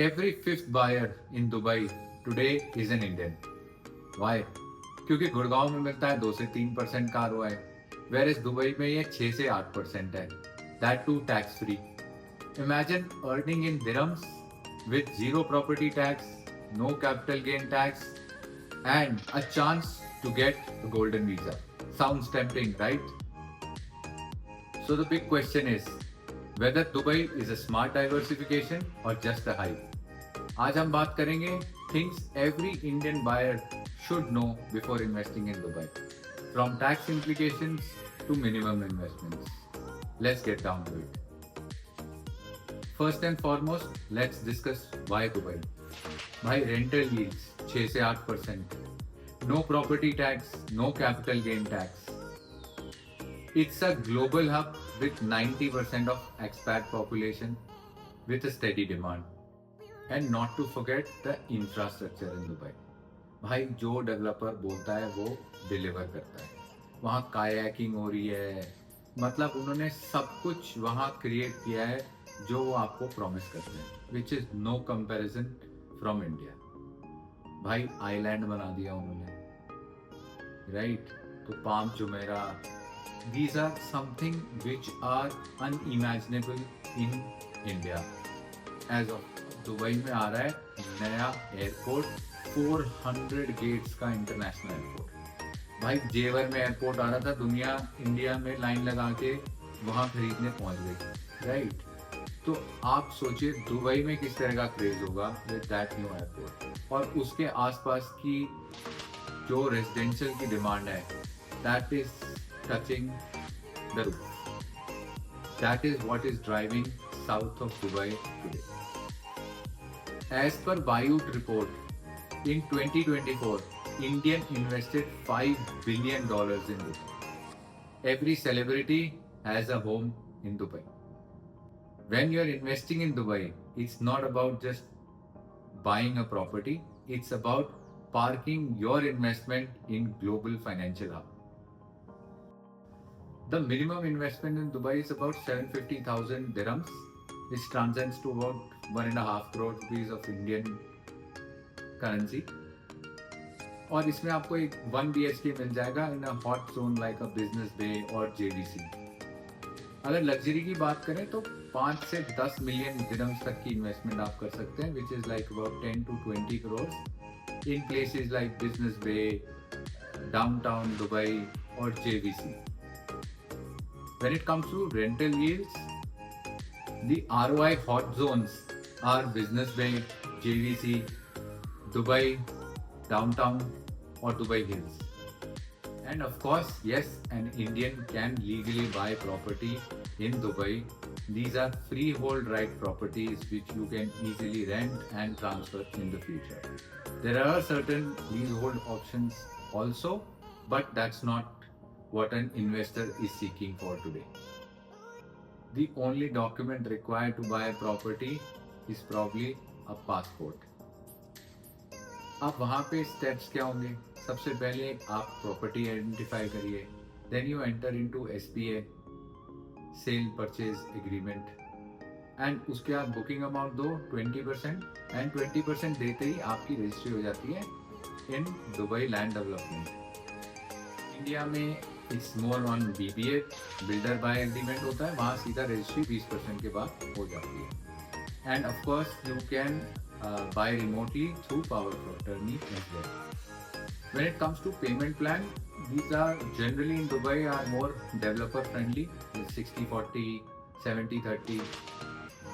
Every fifth buyer in Dubai today is an Indian. Why? क्योंकि गुड़गांव में मिलता है 2 से 3% का ROI, वेयर इज दुबई में ये 6 से 8% है. That too tax free. Imagine earning in dirhams with zero property tax, no capital gain tax, and a chance to get a golden visa. Sounds tempting, right? So the big question is whether Dubai is a smart diversification or just a hype. आज हम बात करेंगे things every Indian buyer should know before investing in Dubai, from tax implications to minimum investments. Let's get down to it. First and foremost, let's discuss why Dubai. भाई rental yields 6 से 8%, no property tax, no capital gain tax. It's a global hub with 90% of expat population with a steady demand. And not to forget the infrastructure in Dubai. भाई जो developer बोलता है वो deliver करता है. वहाँ kayaking हो रही है, मतलब उन्होंने सब कुछ वहाँ क्रिएट किया है जो वो आपको प्रॉमिस करते हैं, which is no comparison from India. भाई आइलैंड बना दिया उन्होंने, राइट? तो Palm Jumeirah, these are something which are unimaginable in India. As of Dubai में आ रहा है नया एयरपोर्ट, 400 गेट्स का इंटरनेशनल एयरपोर्ट. भाई जेवर में एयरपोर्ट आ रहा था, दुनिया इंडिया में लाइन लगा के वहाँ खरीदने पहुँच गई, राइट? तो आप सोचिए दुबई में किस तरह का क्रेज होगा विद दैट न्यू एयरपोर्ट. और उसके आसपास की जो रेजिडेंशियल की डिमांड है, that is touching the roof. That is what is driving south of Dubai today. As per Bayut report, in 2024, Indian invested $5 billion in Dubai. Every celebrity has a home in Dubai. When you are investing in Dubai, it's not about just buying a property, it's about parking your investment in global financial hub. The minimum investment in Dubai is about 750,000 dirhams, which translates to about 1.5 crore rupees of Indian currency. और इसमें आपको एक 1 BHK मिल जाएगा in a hot zone like a business bay और JDC. अगर luxury की बात करें तो 5 से 10 मिलियन dirhams तक की इन्वेस्टमेंट आप कर सकते हैं, which is like about 10 to 20 crores in places like Business Bay, downtown Dubai और JVC. When it comes to rental yields, the ROI hot zones are Business Bay, JVC, Dubai, downtown or Dubai Hills. And of course, yes, an Indian can legally buy property in Dubai. These are freehold right properties which you can easily rent and transfer in the future. There are certain leasehold options also, but that's not what an investor is seeking for today. The only document required to buy a property is probably a passport. अब वहाँ पे steps क्या होंगे? सबसे पहले आप property identify करिए, then you enter into SPA, sale purchase agreement, and उसके बाद बुकिंग अमाउंट दो 20%, एंड 20% देते ही आपकी रजिस्ट्री हो जाती है in Dubai land development. India में it's more on BBA, builder buy agreement होता है, वहाँ सीधा रजिस्ट्री 20% के बाद हो जाती है. And of course you can buy remotely through power of attorney as well. When it comes to payment plan, these are generally in Dubai are more developer friendly, 60-40, 70-30.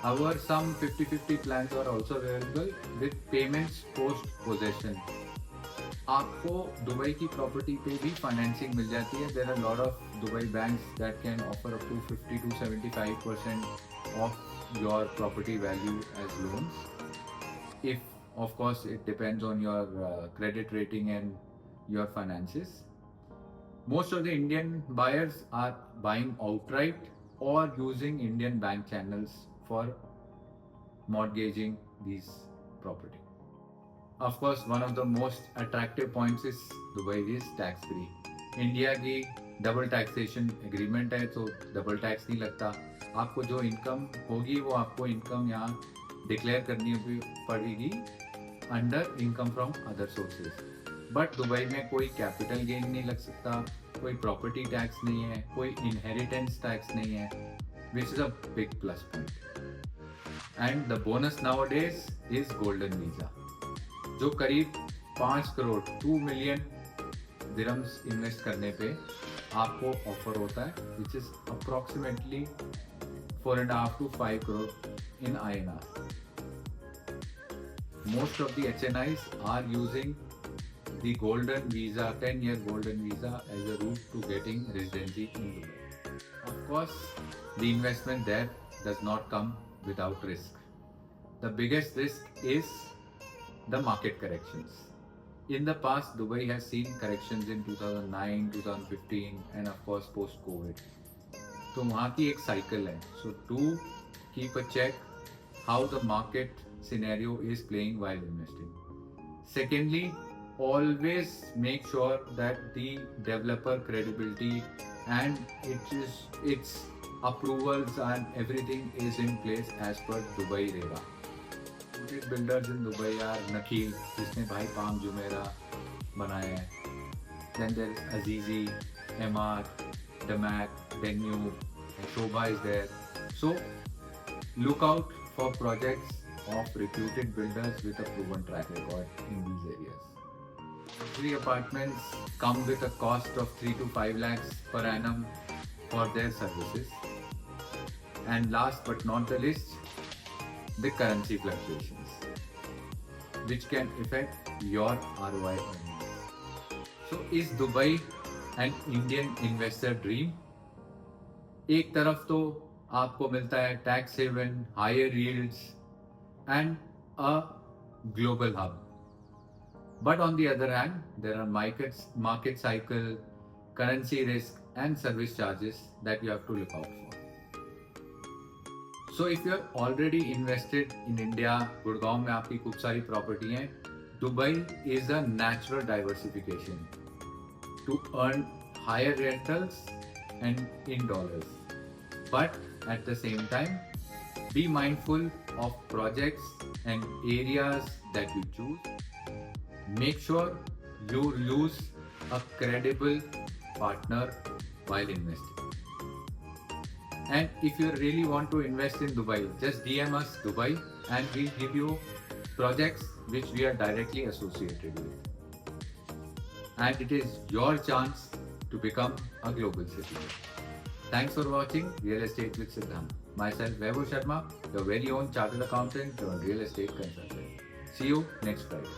However, some 50-50 plans are also available with payments post possession. आपको Dubai की property पे भी financing मिल जाती है. There are lot of Dubai banks that can offer up to 50 to 75% of your property value as loans. If of course it depends on your credit rating and your finances. Most of the Indian buyers are buying outright or using Indian bank channels for mortgaging these property. Of course, one of the most attractive points is Dubai is tax free. India की double taxation agreement है, तो double tax नहीं लगता. आपको जो income होगी वो आपको इनकम यहाँ डिक्लेयर करनी पड़ेगी under income from other sources. But Dubai में कोई कैपिटल गेन नहीं लग सकता, कोई प्रॉपर्टी टैक्स नहीं है, कोई इनहेरिटेंस टैक्स नहीं है, which is a big plus point. And the bonus now days is golden visa, जो करीब 5 करोड़ 2 मिलियन दिरम्स इन्वेस्ट करने पे आपको ऑफर होता है, which is approximately 4.5 to 5 crore in INR. Most of the HNIs are using the golden visa, 10-year golden visa as a route to getting residency in Dubai. Of course, the investment there does not come without risk. The biggest risk is the market corrections. In the past, Dubai has seen corrections in 2009, 2015 and of course post-COVID. तो वहाँ की एक cycle है. So do keep a check how the market scenario is playing while investing. Secondly, always make sure that the developer credibility and its approvals and everything is in place as per Dubai RERA. Good builders in Dubai are Nakhil, जिसने भाई palm Jumeirah बनाया है. Then there is Azizi, MR, Damac, Venue, and Shobha is there. So look out for projects of reputed builders with a proven track record in these areas. Luxury apartments come with a cost of 3 to 5 lakhs per annum for their services. And last but not the least, the currency fluctuations, which can affect your ROI earnings. So is Dubai an Indian investor dream? एक तरफ तो आपको मिलता है tax haven, higher yields and a global hub. But on the other hand, there are market cycle, currency risk, and service charges that you have to look out for. So if you are already invested in India, Gurgaon में आपकी खूब सारी property हैं, Dubai is a natural diversification to earn higher rentals and in dollars. But at the same time, be mindful of projects and areas that you choose. Make sure you use a credible partner while investing. And if you really want to invest in Dubai, just DM us Dubai and we'll give you projects which we are directly associated with. And it is your chance to become a global citizen. Thanks for watching Real Estate with Siddhant. Myself, Vaibhav Sharma, your very own chartered accountant turned real estate consultant. See you next Friday.